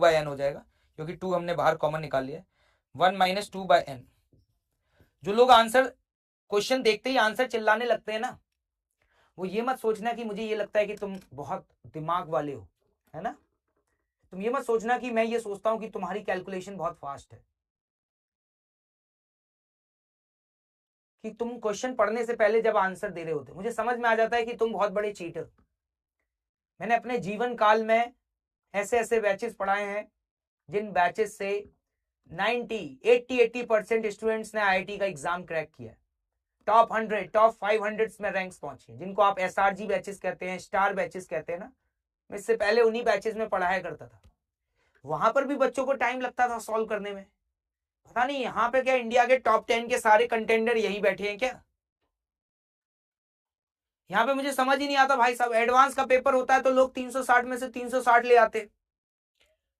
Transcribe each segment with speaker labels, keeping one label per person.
Speaker 1: 2/n हो जाएगा, क्योंकि 2 हमने बाहर कॉमन निकाल लिया है। 1 - 2/n। जो लोग आंसर क्वेश्चन देखते ही आंसर चिल्लाने लगते हैं ना, वो ये मत सोचना कि मुझे ये लगता है कि तुम बहुत दिमाग वाले हो, है ना। तुम ये मत सोचना कि मैं ये सोचता हूं कि तुम्हारी कैलकुलेशन बहुत फास्ट है, कि तुम क्वेश्चन पढ़ने से पहले जब आंसर दे रहे होते मुझे समझ में आ जाता है कि तुम बहुत बड़े चीटर। मैंने अपने जीवन काल में ऐसे ऐसे बैचेस पढ़ाए हैं जिन बैचेस से 80% स्टूडेंट्स ने आईआईटी का एग्जाम क्रैक किया है। टॉप 100 टॉप 500 में रैंक्स पहुंचे, जिनको आप एसआरजी बैचेस कहते हैं, स्टार बैचेस कहते हैं ना। मैं इससे पहले उन्हीं बैचेस में पढ़ाया करता था। वहां पर भी बच्चों को टाइम लगता था सॉल्व करने में। पता नहीं यहाँ पे क्या इंडिया के टॉप 10 के सारे कंटेंडर यही बैठे हैं क्या? यहाँ पे मुझे समझ ही नहीं आता भाई साहब। एडवांस का पेपर होता है तो लोग 360 में से 360 ले आते।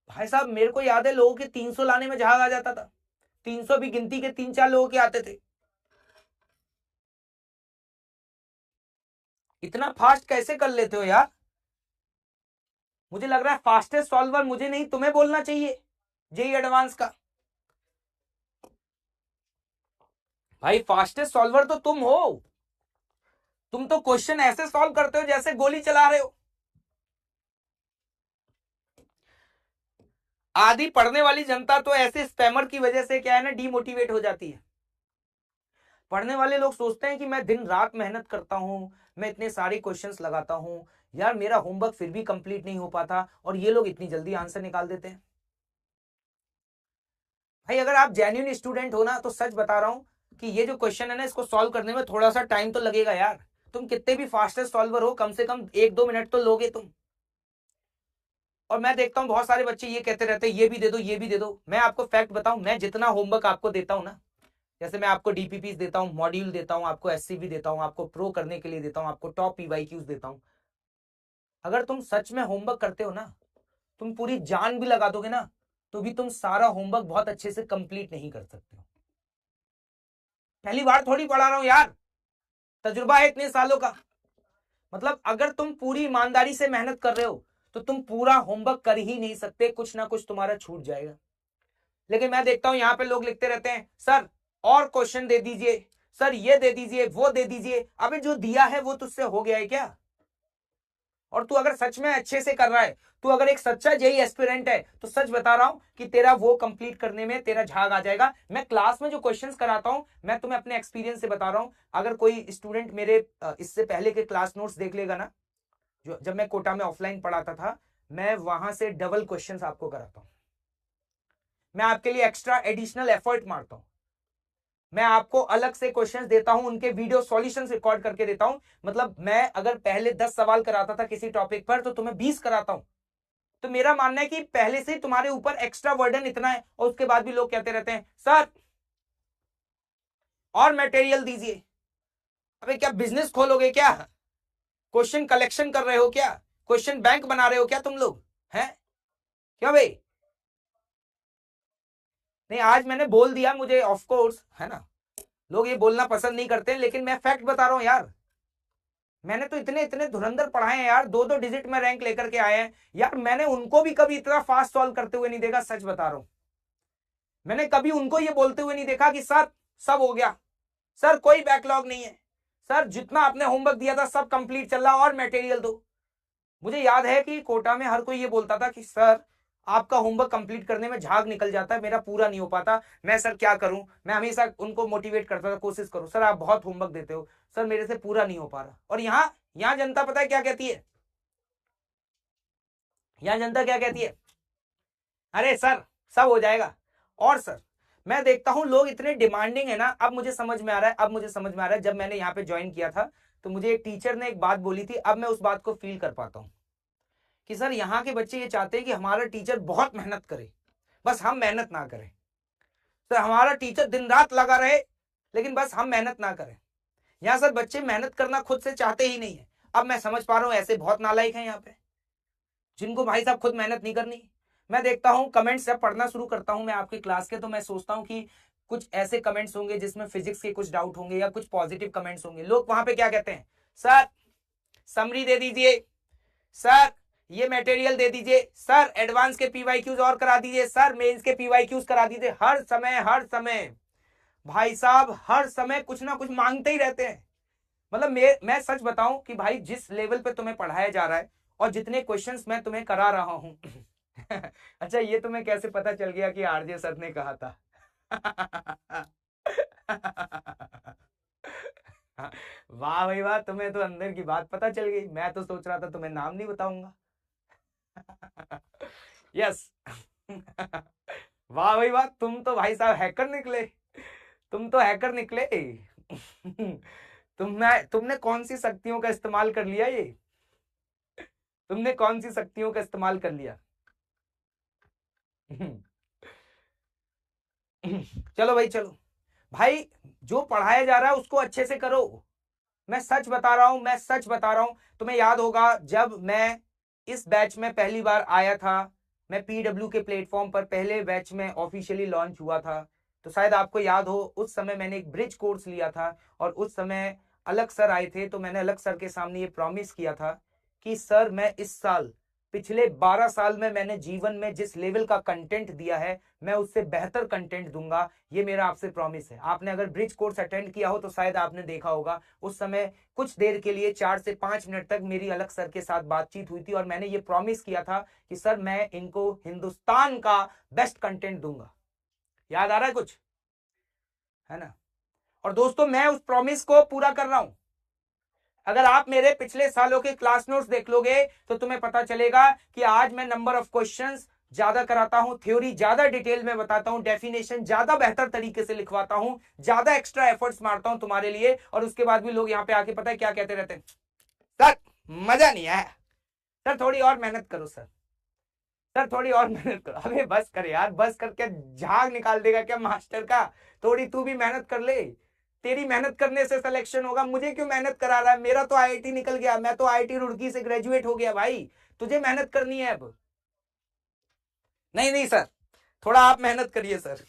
Speaker 1: भाई साहब मेरे को याद है लोगों के 300 लाने में जहाज आ जाता था। 300 भी गिनती के 3-4 लोगों के आते थे। इतना फास्ट कैसे कर लेते हो यार? मुझे लग रहा है फास्टेस्ट सॉल्वर मुझे नहीं तुम्हें बोलना चाहिए जेई एडवांस का। भाई फास्टेस्ट सॉल्वर तो तुम हो। तुम तो क्वेश्चन ऐसे सॉल्व करते हो जैसे गोली चला रहे हो। आधी पढ़ने वाली जनता तो ऐसे स्पैमर की वजह से क्या है ना, डीमोटिवेट हो जाती है। पढ़ने वाले लोग सोचते हैं कि मैं दिन रात मेहनत करता हूं, मैं इतने सारे क्वेश्चंस लगाता हूं, यार मेरा होमवर्क फिर भी कंप्लीट नहीं हो पाता, और ये लोग इतनी जल्दी आंसर निकाल देते हैं। भाई अगर आप जेन्युइन स्टूडेंट हो ना तो सच बता रहा हूं कि ये जो क्वेश्चन है ना, इसको सॉल्व करने में थोड़ा सा टाइम तो लगेगा यार। तुम कितने भी फास्टेस्ट सॉल्वर हो, कम से कम 1-2 मिनट तो लोगे तुम। और मैं देखता हूं बहुत सारे बच्चे ये कहते रहते हैं ये भी दे दो ये भी दे दो। मैं आपको फैक्ट बताऊं, मैं जितना होमवर्क आपको देता हूं ना, जैसे मैं आपको डीपीपीस देता हूं, मॉड्यूल देता हूं, आपको एससीबी देता हूं, आपको प्रो करने के लिए देता हूं, आपको टॉप पीवाईक्यूज देता हूं। अगर तुम सच में होमवर्क करते हो ना, तुम पूरी जान भी लगा दोगे ना, तो भी तुम सारा होमवर्क बहुत अच्छे से कंप्लीट नहीं कर सकते हो। पहली बार थोड़ी पढ़ा रहा हूं यार, तजुर्बा है इतने सालों का। मतलब अगर तुम पूरी ईमानदारी से मेहनत कर रहे हो तो तुम पूरा होमवर्क कर ही नहीं सकते, कुछ ना कुछ तुम्हारा छूट जाएगा। लेकिन मैं देखता हूं यहाँ पे लोग लिखते रहते हैं सर और क्वेश्चन दे दीजिए, सर ये दे दीजिए वो दे दीजिए। अबे जो दिया है वो तुझसे हो गया है क्या? और तू अगर सच में अच्छे से कर रहा है, तू अगर एक सच्चा जेई एस्पिरेंट है, तो सच बता रहा हूं कि तेरा वो कंप्लीट करने में तेरा झाग आ जाएगा। मैं क्लास में जो क्वेश्चंस कराता हूं, मैं तुम्हें अपने एक्सपीरियंस से बता रहा हूं। अगर कोई स्टूडेंट मेरे इससे पहले के क्लास नोट्स देख लेगा ना, जो जब मैं कोटा में ऑफलाइन पढ़ाता था, मैं वहां से डबल क्वेश्चंस आपको कराता हूं। मैं आपके लिए एक्स्ट्रा एडिशनल एफर्ट मारता हूं। मैं आपको अलग से क्वेश्चंस देता हूं, उनके वीडियो सॉल्यूशंस रिकॉर्ड करके देता हूं। मतलब मैं अगर पहले 10 सवाल कराता था किसी टॉपिक पर, तो तुम्हें 20 कराता हूं। तो मेरा मानना है कि पहले से तुम्हारे ऊपर एक्स्ट्रा वर्डन इतना है, और उसके बाद भी लोग कहते रहते हैं सर और मटेरियल दीजिए। अबे क्या बिजनेस खोलोगे क्या? क्वेश्चन कलेक्शन कर रहे हो क्या? क्वेश्चन बैंक बना रहे हो क्या तुम लोग? हैं क्या भाई? नहीं, आज मैंने बोल दिया, मुझे ऑफ कोर्स है ना, लोग ये बोलना पसंद नहीं करते, लेकिन मैं फैक्ट बता रहा हूं यार। मैंने तो इतने इतने धुरंधर पढ़ाए हैं यार, 2-2 डिजिट में रैंक लेकर के आए हैं यार। मैंने उनको भी कभी इतना फास्ट सॉल्व करते हुए नहीं देखा, सच बता रहा हूं। मैंने कभी उनको ये बोलते हुए नहीं देखा कि सर सब हो गया, सर कोई बैकलॉग नहीं है, सर जितना आपने होमवर्क दिया था सब कंप्लीट चल रहा और मटेरियल दो। मुझे याद है कि कोटा में हर कोई ये बोलता था कि सर आपका होमवर्क कंप्लीट करने में झाग निकल जाता है, मेरा पूरा नहीं हो पाता। मैं सर क्या करूं? मैं हमेशा उनको मोटिवेट करता था, कोशिश करो सर, आप बहुत होमवर्क देते हो, सर मेरे से पूरा नहीं हो पा रहा। और यहाँ यहाँ जनता पता है क्या कहती है? यहाँ जनता क्या कहती है? अरे सर सब हो जाएगा। और सर मैं देखता हूं लोग इतने डिमांडिंग है ना। अब मुझे समझ में आ रहा है, अब मुझे समझ में आ रहा है, जब मैंने यहाँ पे ज्वाइन किया था तो मुझे एक टीचर ने एक बात बोली थी, अब मैं उस बात को फील कर पाता हूँ कि सर यहाँ के बच्चे ये चाहते हैं कि हमारा टीचर बहुत मेहनत करे, बस हम मेहनत ना करें। सर हमारा टीचर दिन रात लगा रहे, लेकिन बस हम मेहनत ना करें। यहाँ सर बच्चे मेहनत करना खुद से चाहते ही नहीं है। अब मैं समझ पा रहा हूँ ऐसे बहुत नालायक हैं यहाँ पे, जिनको भाई साहब खुद मेहनत नहीं करनी। मैं देखता हूँ कमेंट्स जब पढ़ना शुरू करता हूँ मैं आपकी क्लास के, तो मैं सोचता हूँ कि कुछ ऐसे कमेंट्स होंगे जिसमें फिजिक्स के कुछ डाउट होंगे या कुछ पॉजिटिव कमेंट्स होंगे। लोग वहां पे क्या कहते हैं? सर समरी दे दीजिए, सर ये मटेरियल दे दीजिए सर, एडवांस के पीवाईक्यूज और करा दीजिए सर, मेंस के पीवाईक्यूज करा दीजिए। हर समय भाई साहब, हर समय कुछ ना कुछ मांगते ही रहते हैं। मतलब मैं सच बताऊं कि भाई जिस लेवल पे तुम्हें पढ़ाया जा रहा है और जितने क्वेश्चंस मैं तुम्हें करा रहा हूं अच्छा, ये तुम्हें कैसे पता चल गया कि आरजे सर ने कहा था? वाह भाई वाह, तुम्हें तो अंदर की बात पता चल गई। मैं तो सोच रहा था तुम्हें नाम नहीं बताऊंगा। यस। वाह भाई वाह, तुम तो भाई साहब हैकर निकले, तुम तो हैकर निकले। तुमने कौन सी शक्तियों का इस्तेमाल कर लिया? ये तुमने कौन सी शक्तियों का इस्तेमाल कर लिया? चलो भाई, चलो भाई, जो पढ़ाया जा रहा है उसको अच्छे से करो। मैं सच बता रहा हूं, मैं सच बता रहा हूं। तुम्हें याद होगा जब मैं इस बैच में पहली बार आया था, मैं पीडब्ल्यू के प्लेटफॉर्म पर पहले बैच में ऑफिशियली लॉन्च हुआ था, तो शायद आपको याद हो उस समय मैंने एक ब्रिज कोर्स लिया था और उस समय अलग सर आए थे, तो मैंने अलग सर के सामने ये प्रॉमिस किया था कि सर मैं इस साल, पिछले 12 साल में मैंने जीवन में जिस लेवल का कंटेंट दिया है मैं उससे बेहतर कंटेंट दूंगा। ये मेरा आपसे प्रॉमिस है। आपने अगर ब्रिज कोर्स अटेंड किया हो तो शायद आपने देखा होगा उस समय कुछ देर के लिए 4 से 5 मिनट तक मेरी अलग सर के साथ बातचीत हुई थी और मैंने ये प्रॉमिस किया था कि सर मैं इनको हिंदुस्तान का बेस्ट कंटेंट दूंगा। याद आ रहा है कुछ? है ना? और दोस्तों, मैं उस प्रॉमिस को पूरा कर रहा हूं। अगर आप मेरे पिछले सालों के क्लास नोट्स देख लोगे तो तुम्हें पता चलेगा कि आज मैं नंबर ऑफ क्वेश्चंस ज्यादा कराता हूं, थ्योरी ज्यादा डिटेल में बताता हूं, डेफिनेशन ज्यादा बेहतर तरीके से लिखवाता हूं, ज्यादा एक्स्ट्रा एफर्ट्स मारता हूं तुम्हारे लिए। और उसके बाद भी लोग यहां पे आके पता है क्या कहते रहते हैं? सर मजा नहीं आया, सर थोड़ी और मेहनत करो, सर थोड़ी और मेहनत करो। अबे बस कर यार, बस करके झाग निकाल देगा क्या मास्टर का? थोड़ी तू भी मेहनत कर ले, तेरी मेहनत करने से सिलेक्शन होगा। मुझे क्यों मेहनत करा रहा है? मेरा तो आईआईटी निकल गया, मैं तो आईआईटी रुड़की से ग्रेजुएट हो गया भाई। तुझे मेहनत करनी है अब। नहीं नहीं सर, थोड़ा आप मेहनत करिए सर।